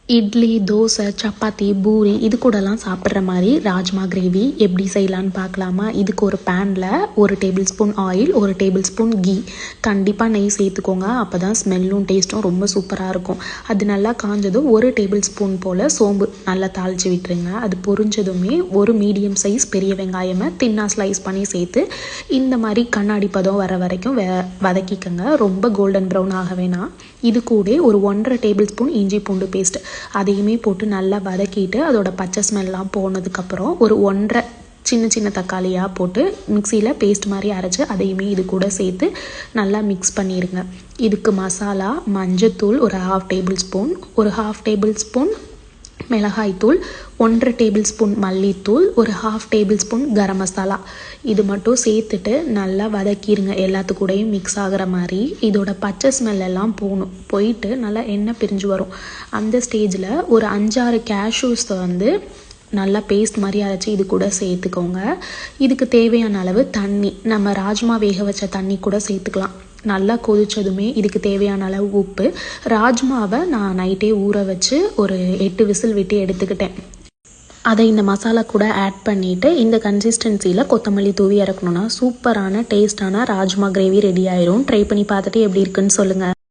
இட்லி, தோசை, சப்பாத்தி, பூரி இது கூடலாம் சாப்பிட்ற மாதிரி ராஜ்மா கிரேவி எப்படி செய்யலான்னு பார்க்கலாமா? இதுக்கு ஒரு பேனில் 1 tablespoon oil, 1 tablespoon ghee, கண்டிப்பாக நெய் சேர்த்துக்கோங்க. அப்போ தான் ஸ்மெல்லும் டேஸ்ட்டும் ரொம்ப சூப்பராக இருக்கும். அது நல்லா காஞ்சதும் 1 டேபிள் ஸ்பூன் போல் சோம்பு நல்லா தாளித்து விட்டுருங்க. அது பொரிஞ்சதுமே ஒரு மீடியம் சைஸ் பெரிய வெங்காயமை தின்னாக ஸ்லைஸ் பண்ணி சேர்த்து இந்த மாதிரி கண்ணாடி பதம் வர வரைக்கும் வதக்கிக்கோங்க. ரொம்ப கோல்டன் ப்ரௌன் ஆக வேணாம். இது கூட ஒரு 1.5 டேபிள் ஸ்பூன் இஞ்சி பூண்டு பேஸ்ட் அதையுமே போட்டு நல்லா வதக்கிட்டு அதோட பச்சை ஸ்மெல்லாம் போனதுக்கப்புறம் ஒரு 1.5 சின்ன சின்ன தக்காளியாக போட்டு மிக்சியில் பேஸ்ட் மாதிரி அரைச்சி அதையுமே இது கூட சேர்த்து நல்லா மிக்ஸ் பண்ணிடுங்க. இதுக்கு மசாலா மஞ்சத்தூள் ஒரு 1/2 டேபிள் ஸ்பூன், ஒரு 1/2 டேபிள் ஸ்பூன் மிளகாய்த்தூள், 1.5 டேபிள் ஸ்பூன் மல்லித்தூள், ஒரு 1/2 டேபிள் ஸ்பூன் கரம் மசாலா இது மட்டும் சேர்த்துட்டு நல்லா வதக்கிடுங்க. எல்லாத்துக்கூடையும் மிக்ஸ் ஆகிற மாதிரி. இதோட பச்சை ஸ்மெல் எல்லாம் போயிட்டு நல்லா எண்ணெய் பிரிஞ்சு வரும். அந்த ஸ்டேஜில் ஒரு 5-6 கேஷ்யூஸை நல்லா பேஸ்ட் மாதிரி அரைச்சி இது கூட சேர்த்துக்கோங்க. இதுக்கு தேவையான அளவு தண்ணி, நம்ம ராஜ்மா வேக வச்ச தண்ணி கூட சேர்த்துக்கலாம். நல்லா கொதிச்சதுமே இதுக்கு தேவையான அளவு உப்பு. ராஜ்மாவை நான் நைட்டே ஊற வச்சு ஒரு 8 விசில் விட்டு எடுத்துக்கிட்டேன். அதை இந்த மசாலா கூட ஆட் பண்ணிவிட்டு இந்த கன்சிஸ்டன்சியில் கொத்தமல்லி தூவி இறக்கணுன்னா சூப்பரான டேஸ்டான ராஜ்மா கிரேவி ரெடி ஆயிரும். ட்ரை பண்ணி பார்த்துட்டு எப்படி இருக்குன்னு சொல்லுங்கள்.